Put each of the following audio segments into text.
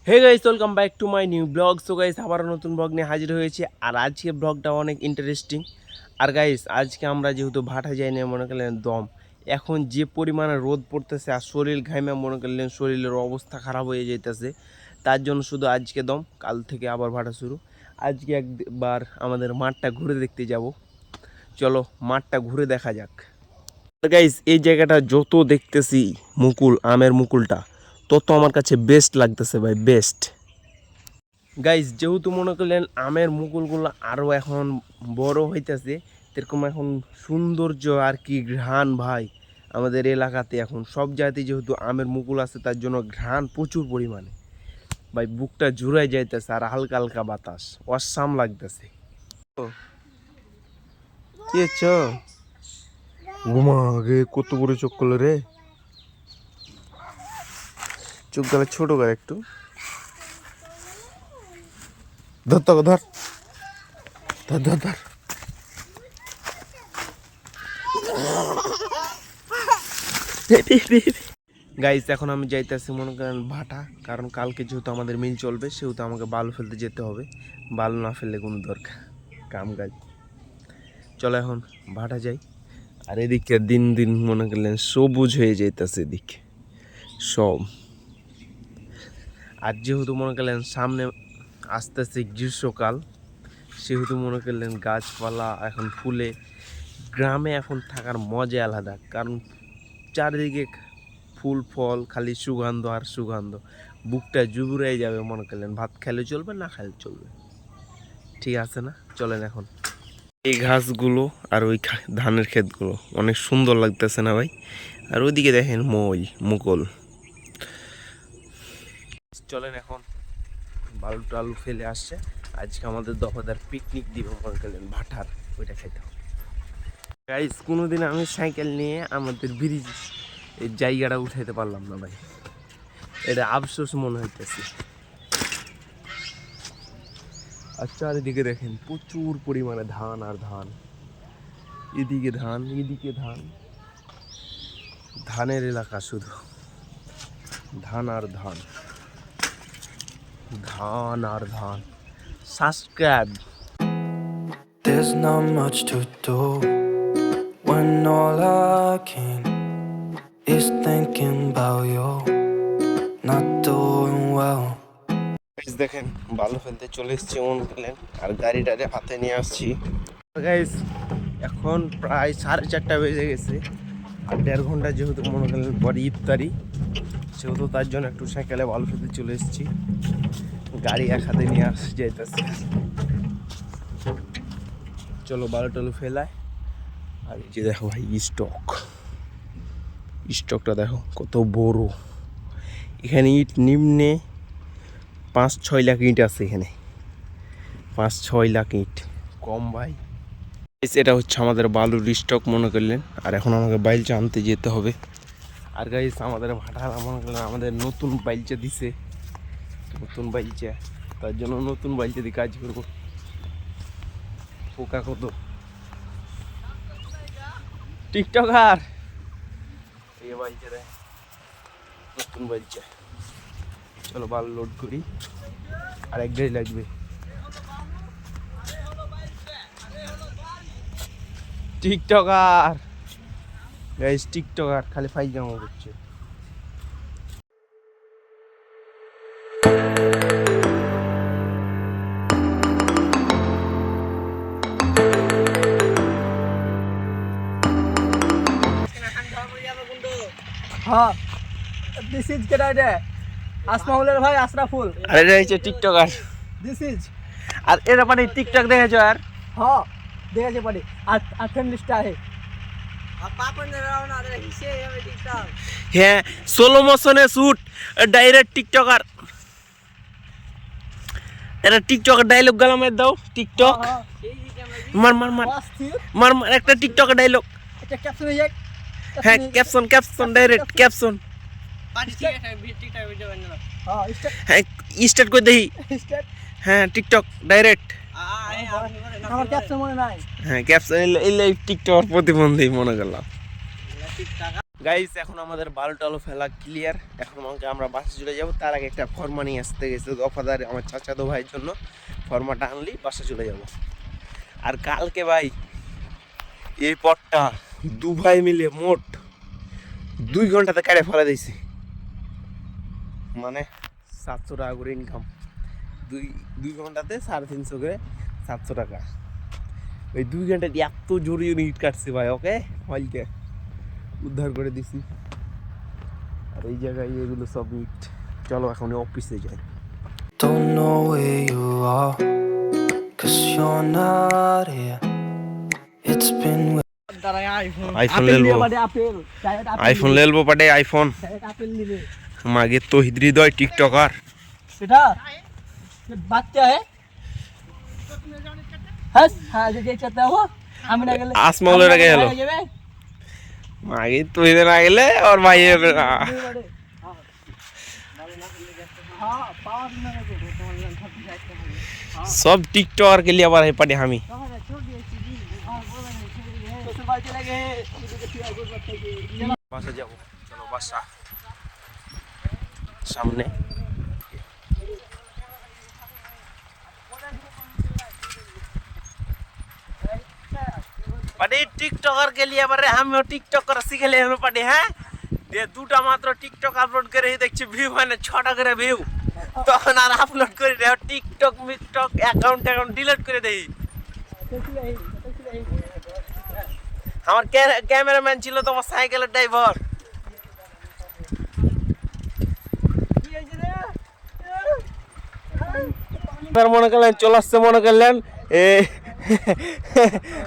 Hey guys, welcome back to my new blog. So guys, আবার নতুন blog নিয়ে হাজির হয়েছে। আর আজকে ব্লগটা অনেক ইন্টারেস্টিং। আর গাইস, আজকে আমরা যেহেতু ভাটা যাই না, মনে করলেন দম এখন যে পরিমাণে রোদ পড়তেছে আর শরীর ঘামে, মনে করলেন শরীরের অবস্থা খারাপ হয়ে যাইতেছে। তার জন্য শুধু আজকে দম, কাল থেকে আবার ভাটা শুরু। আজকে একবার আমাদের মাঠটা ঘুরে দেখতে যাব। চলো মাঠটা ঘুরে দেখা যাক। গাইস, এই জায়গাটা যত দেখতেছি মুকুল, আমের মুকুলটা, তত আমার কাছে বেস্ট লাগতেছে ভাই, বেস্ট। গাইস, যেহেতু মনে করলেন আমের মুকুলগুলো আরও এখন বড় হইতেছে, এরকম এখন সৌন্দর্য আর কি ঘ্রাণ ভাই। আমাদের এলাকাতে এখন সব জায়গাতেই যেহেতু আমের মুকুল আছে, তার জন্য ঘ্রাণ প্রচুর পরিমাণে ভাই, বুকটা জুড়াই যাইতেছে। আর হালকা হালকা বাতাস, অসাম লাগতেছে। কি হচ্ছে? ঘুমা আগে কত বড় চোখ করলো রে, চোখ গেলে ছোট করে একটু। ধর তো, ধর ধর ধর ধর। গাইস, এখন আমি যাইতেছি মনে করেন ভাটা, কারণ কালকে যেহেতু আমাদের মিল চলবে, সেহেতু আমাকে বালু ফেলতে যেতে হবে। বালু না ফেললে কোনো দরকার কাম কাজ। চলো এখন ভাটা যাই। আর এদিকে দিন দিন মনে করলেন সবুজ হয়ে যাইতেছে এদিকে সব। আর যেহেতু মনে করলেন সামনে আসতেছে গ্রীষ্মকাল, সেহেতু মনে করলেন গাছপালা এখন ফুলে, গ্রামে এখন থাকার মজা আলাদা। কারণ চারিদিকে ফুল ফল, খালি সুগন্ধ আর সুগন্ধ, বুকটা জুড়ে যাবে। মনে করলেন ভাত খেলে চলবে, না খেলে চলবে, ঠিক আছে না? চলেন এখন। এই ঘাসগুলো আর ওই ধানের ক্ষেতগুলো অনেক সুন্দর লাগতেছে না ভাই? আর ওইদিকে দেখেন মুকুল। চলেন এখন, বালু টালু ফেলে আসছে। আজকে আমাদের দফাদার পিকনিক দিব, মনে করলেন ভাটার, ওইটা খাইতে হবে। গাইস, কোনোদিন আমি সাইকেল নিয়ে আমাদের ব্রিজ এই জায়গাটা উঠাইতে পারলাম না ভাই, এটা আফসোস মনে হইতেছে। আর চারিদিকে দেখেন প্রচুর পরিমাণে ধান আর ধান, এদিকে ধান, এদিকে ধান, ধানের এলাকা, শুধু ধান আর ধান, ধান আর ধান। Subscribe. There's not much to do when all I can is thinking about you not doing well. দেখেন বালু ফেলতে চলে এসছি মনে করলেন, আর গাড়িটারে হাতে নিয়ে আসছি। গাইস, এখন প্রায় 4:30 বেজে গেছে। আর 1.5 ঘন্টা যেহেতু মনে করলেন পরে ইফতারি, সেহেতু তার জন্য একটু সাইকেলে বালু ফেলতে চলে এসেছি। গাড়ি এক হাতে নিয়ে যাইতেছে। চলো বালু টালু ফেলায়। আর এই যে দেখো ভাই, স্টকটা দেখো কত বড়। এখানে ইট নিম্নে 5-6 লাখ ইট আছে এখানে, 5-6 লাখ ইট, কম ভাই। এটা হচ্ছে আমাদের বালুর স্টক মনে করলেন। আর এখন আমাকে বাইলচা আনতে যেতে হবে। আর গাইস, আমাদের ভাটারা মনে করলেন আমাদের নতুন বাইলচা দিছে, নতুন বাইলচা, তার জন্য নতুন বাইলচা দিয়ে কাজ করবো। পোকা কত, টিকটকার এই বাইলচা দেয়, নতুন বাইলচা। চলো বালু লোড করি, আর এক গাড়ি লাগবে। টিকটকার গাইস, টিকটকার খালি ফাইজামা করছে। হ্যাঁ, দিস ইজ কেডাইডে আসমাউলের ভাই আশরাফুল। আর এটা হচ্ছে টিকটকার, দিস ইজ। আর এরা মানে টিকটক দেখেছো? আর হ্যাঁ, দেখেছে পারি। আর ফ্রেন্ড লিস্টে আছে। হ্যাঁ, সোলো মোশনে শুট, ডাইরেক্ট টিকটকার। এটা টিকটকের ডায়লগ গালামের দাও, টিকটক মার মার মার মার মার, একটা টিকটকের ডায়লগ। এটা ক্যাপশনে যাক। হ্যাঁ, ক্যাপশন ডাইরেক্ট ক্যাপশন। হ্যাঁ, স্টার্ট করে দেখি। হ্যাঁ, টিকটক ডাইরেক্ট। আমার ক্যাপশন মনে নাই। হ্যাঁ, ক্যাপশন এলে টিকটক প্রতিবন্ধী মনে করলাম। গাইস এখন আমাদের বালু টালু ফেলা ক্লিয়ার। এখন আমাকে আমরা বাসে চলে যাব, তার আগে একটা ফর্মা নিয়ে আসতে গেছে দফাদার আমার চাচাতো ভাইয়ের জন্য। ফর্মাটা আনলি বাসে চলে যাব। আর কালকে ভাই এই পথটা দু ভাই মিলে মোট 2 ঘন্টাতে কেটে ফেলা দিয়েছি, মানে 700 টাকা করে ইনকাম। দুই ঘন্টাতে 350 করে 700 টাকা। ওই 2 ঘন্টা দিয়ে এত জোরে জোরে ইট কাটছে ভাই, ওকে হলকে উদ্ধার করে দিছি। আর এই জায়গায় এগুলো সব ইট। চলো এখন অফিসে যাই। Don't know where you are, 'cause you're not here. It's been iPhone লেলবো, আইফোন লেলবো পাটে আইফোন মাগে তো হৃদয় টিকটকার बेटा ये বাচ্চা है हस हाँ जो चाहता है वो हम ना गले आसमाउले रखे हेलो मागे तो इधर आ गए और भाई हाँ पावर में सब टिकटॉकर के लिए आवार है पड़े हमी বাসা যাব। চলো বাসা সামনে। पड़े टिकटॉकर के लिए बारे हम टिकटॉकर सीख ले हम पड़े हैं ये দুটা মাত্র টিকটক আপলোড করে দেখছি ভিউ মানে 6টা করে ভিউ, তখন আর আপলোড করে দেও টিকটক মিকটক অ্যাকাউন্ট ডিলিট করে দেই। আমার ক্যামেরাম্যান ছিল তোমার সাইকেলের ড্রাইভার। মনে করলেন চলে আসছে, মনে করলেন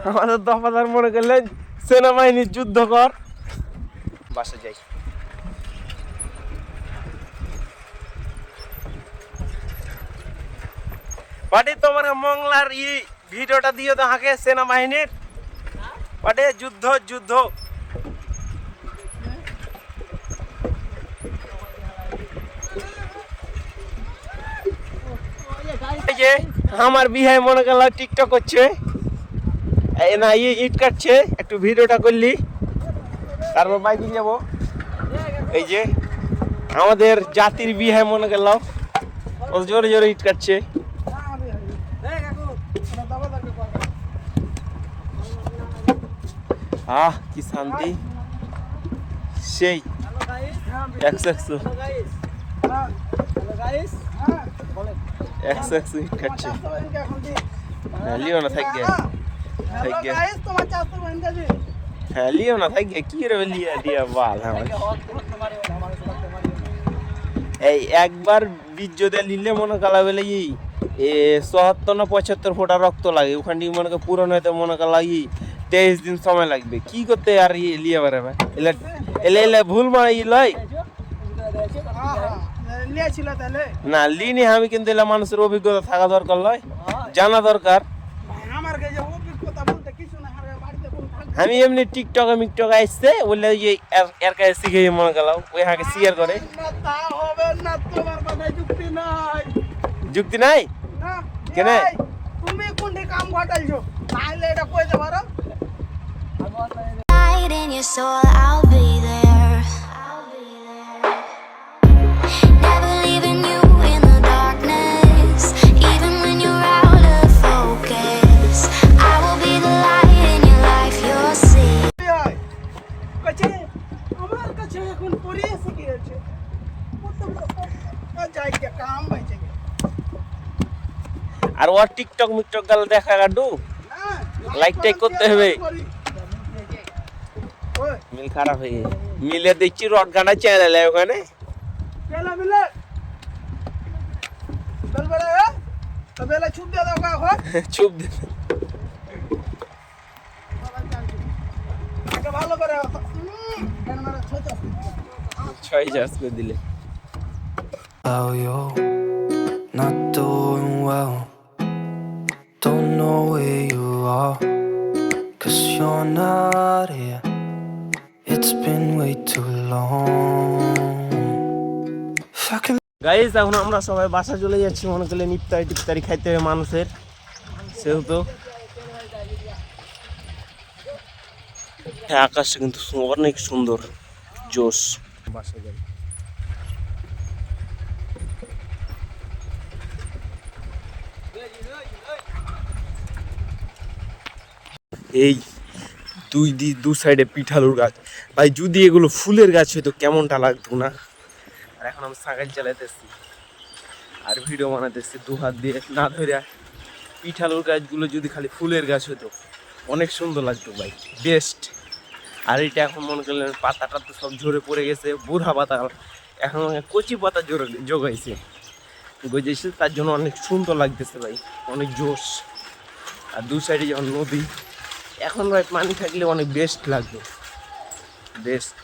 আমাদের দফাদার মনে করলেন সেনাবাহিনীর যুদ্ধ কর। বাসা যাই। পাটি তোমার মংলার ভিডিওটা দিও তো হাকে সেনাবাহিনীর পাটে যুদ্ধ যুদ্ধ। এই যে আমার বিহাই মনে করল টিকটক করছে না, ইট কাটছে, একটু ভিডিওটা করলি তারপর বাইকে যাব। এই যে আমাদের জাতির বিহাই মনে করলাম ও জোরে জোরে ইট কাটছে। আহ কি শান্তি, সেই 100 ইট কাটছে। লিও না থাক গে হ্যাঁ লিও না থাক গে কি রে লিয়া দিয়া বাল আমার। এই একবার বীজ যদি নিলে মনে কালা বেলে 74 না 75 ফোঁটা রক্ত লাগে, ওখানে মনে কর পূরণ হইতে মনে কালা 23 দিন সময় লাগবে। কি করতে আর লিয়ে পারে ভাই এলে ভুল মানে লয় না লিনি আমি, কিন্তু এলা মানুষের অভিজ্ঞতা থাকা দরকার লয়, জানা দরকার। আমি এমনি টিকটকে মিকটকে আসছে বললে এর কাছে শিখে মনে গেলাম ওই হাকে শেয়ার করে। যুক্তি নাই কেন তুমি কোনটি কাম ঘটাইছো তাইলে এটা কইতে পারো। Light in your soul, I'll be there. Never leaving you in the darkness, even when you're out of focus. I will be the light in your life, you'll see. কাছে আমার কাছে এখন পড়িয়ে শিখিয়েছে যাই কে কাম বাইছে। আর ওর টিকটক মিকটক গাল দেখা গাডু লাইক টাইক করতে হবে। মিল খারাপ হয়ে গেছে, মিলে দেখছি রড গানা চ্যানেল ওখানে মিলে বেলা চুপ দিয়ে দাও এখন চুপ দে ভালো করে ছয় চাষ করে দিলে। How you're not doing well. Don't know where you are, 'cause you're not here. It's been way too long. If I can guys এখন আমরা সবাই বাসা চলে যাচ্ছি, মনে করলেন ইফতারি টিফতারি খাইতে হবে মানুষের, সেহেতু হ্যাঁ আকাশটা কিন্তু অনেক সুন্দর। জোশ। বাসা যাই। এই দু সাইডে পিঠালুর গাছ ভাই, যদি এগুলো ফুলের গাছ হইতো কেমনটা লাগতো না। আর এখন আমি সাইকেল চালাইতেছি আর ভিডিও বানাতেছি দু হাত দিয়ে না ধরে। পিঠালুর গাছগুলো যদি খালি ফুলের গাছ হতো অনেক সুন্দর লাগতো ভাই, বেস্ট। আর এটা এখন মনে করলেন পাতাটা তো সব ঝরে পড়ে গেছে, বুড়া পাতা, এখন কচি পাতা জোগাইছে গজেছে, তার জন্য অনেক সুন্দর লাগতেছে ভাই, অনেক জোশ। আর দু সাইডে যখন নদী, এখন ভাই পানি থাকলে অনেক বেস্ট লাগবে, বেস্ট।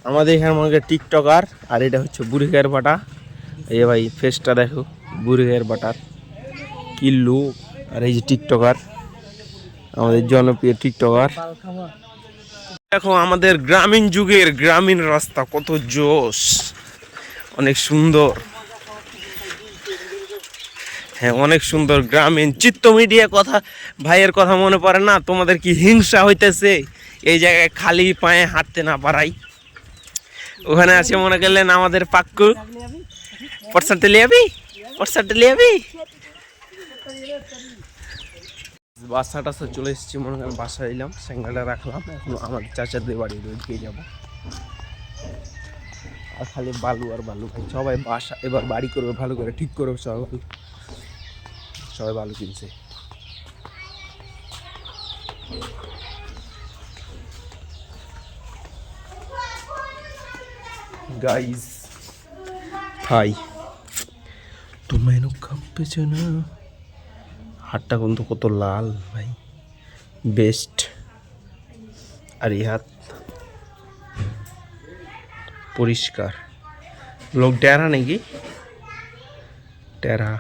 আমাদের এখানে মনে করেন টিকটকার, আর এটা হচ্ছে বুড়িগায়ের বাটা। এই ভাই ফেসটা দেখো, বুড়িগায়ের বাটার কি লুক। আর এই যে টিকটকার, আমাদের জনপ্রিয় টিকটকার। দেখো আমাদের গ্রামীণ যুগের গ্রামীণ রাস্তা কত জোশ, অনেক সুন্দর। হ্যাঁ অনেক সুন্দর গ্রামীণ। চিত্ত মিডিয়া কথা ভাইয়ের কথা মনে পড়ে না? তোমাদের কি হিংসা হইতেছে এই জায়গায় খালি পায়ে হাঁটতে না পারাই? ওখানে আছে মনে করলেন আমাদের পাক্কু, পটসাটে লিয়াবি, পটসাটে লিয়াবি। বাসা টাসা চলে এসেছি, মনে করেন বাসায় এলাম, স্যাঙ্গাটা রাখলাম, এখন আমার চাচাদের বাড়ি রোজকে যাবো। আর খালি বালু আর বালু ভাই, সবাই বাসা এবার বাড়ি করবে, ভালো করে ঠিক করবে সবাই, সবাই বালু কিনছে। গাইস হাই, তোমায় কাঁপছে না, হাতটা কিন্তু কত লাল ভাই, বেস্ট। আর এই হাত পরিষ্কার, লোক টেরা নাকি, টেরা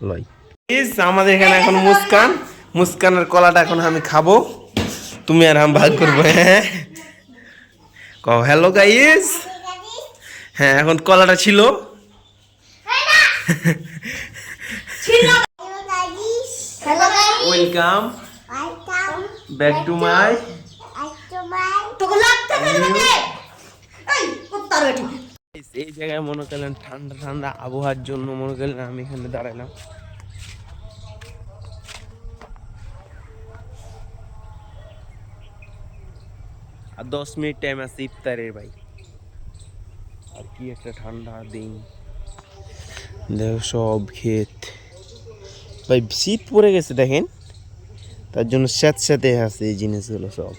লয়। আমাদের এখানে এখন মুস্কানের কলাটা এখন আমি খাবো, তুমি আর আমি ভাগ করবো। হ্যাঁ কও হ্যালো গাইস। হ্যাঁ এখন কলাটা ছিল, ওয়েলকাম ব্যাক টু মাই। এই জায়গায় মনে করলেন ঠান্ডা ঠান্ডা আবহাওয়ার জন্য মনে করলেন আমি এখানে দাঁড়ালাম। আর 10 মিনিট টাইম আছে ইফতারের ভাই। আর কি একটা ঠান্ডা দিন, দেখো সব ক্ষেত ভাই, শীত পড়ে গেছে দেখেন, তার জন্য স্যাঁতস্যাঁতে আছে এই জিনিসগুলো সব।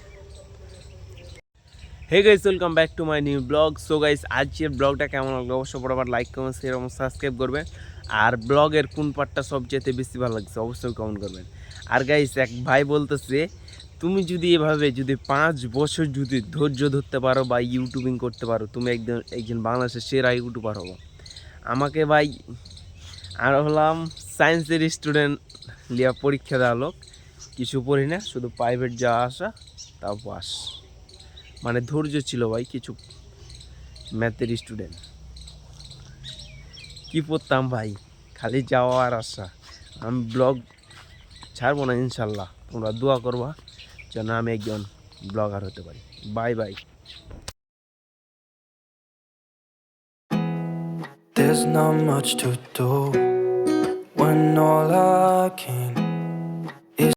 Hey guys, welcome back to my new blog. So guys আজকের ব্লগটা কেমন লাগলো অবশ্যই বরাবর লাইক কমেন্ট শেয়ার এবং সাবস্ক্রাইব করবেন। আর ব্লগের কোন পার্টটা সবচেয়ে বেশি ভালো লাগছে অবশ্যই কমেন্ট করবেন। আর গাইস এক ভাই বলতেছে, তুমি যদি এভাবে যদি 5 বছর যদি ধৈর্য ধরতে পারো বা ইউটিউবিং করতে পারো, তুমি একজন বাংলাদেশের সেরা ইউটিউবার হবো। আমাকে ভাই, আর হলাম সায়েন্সের স্টুডেন্ট, লিয়া পরীক্ষা দেওয়া লোক, কিছু পড়ি না, শুধু প্রাইভেট যাওয়া আসা, তাও পাস। মানে ধৈর্য ছিল ভাই, কিছু ম্যাথের স্টুডেন্ট, কি পড়তাম ভাই, খালি যাওয়া আর আসা। আমি ব্লগ ছাড়বো না ইনশাল্লাহ, তোমরা দোয়া করবা যেন আমি একজন ব্লগার হতে পারি। Bye bye. There's not much to do when all I can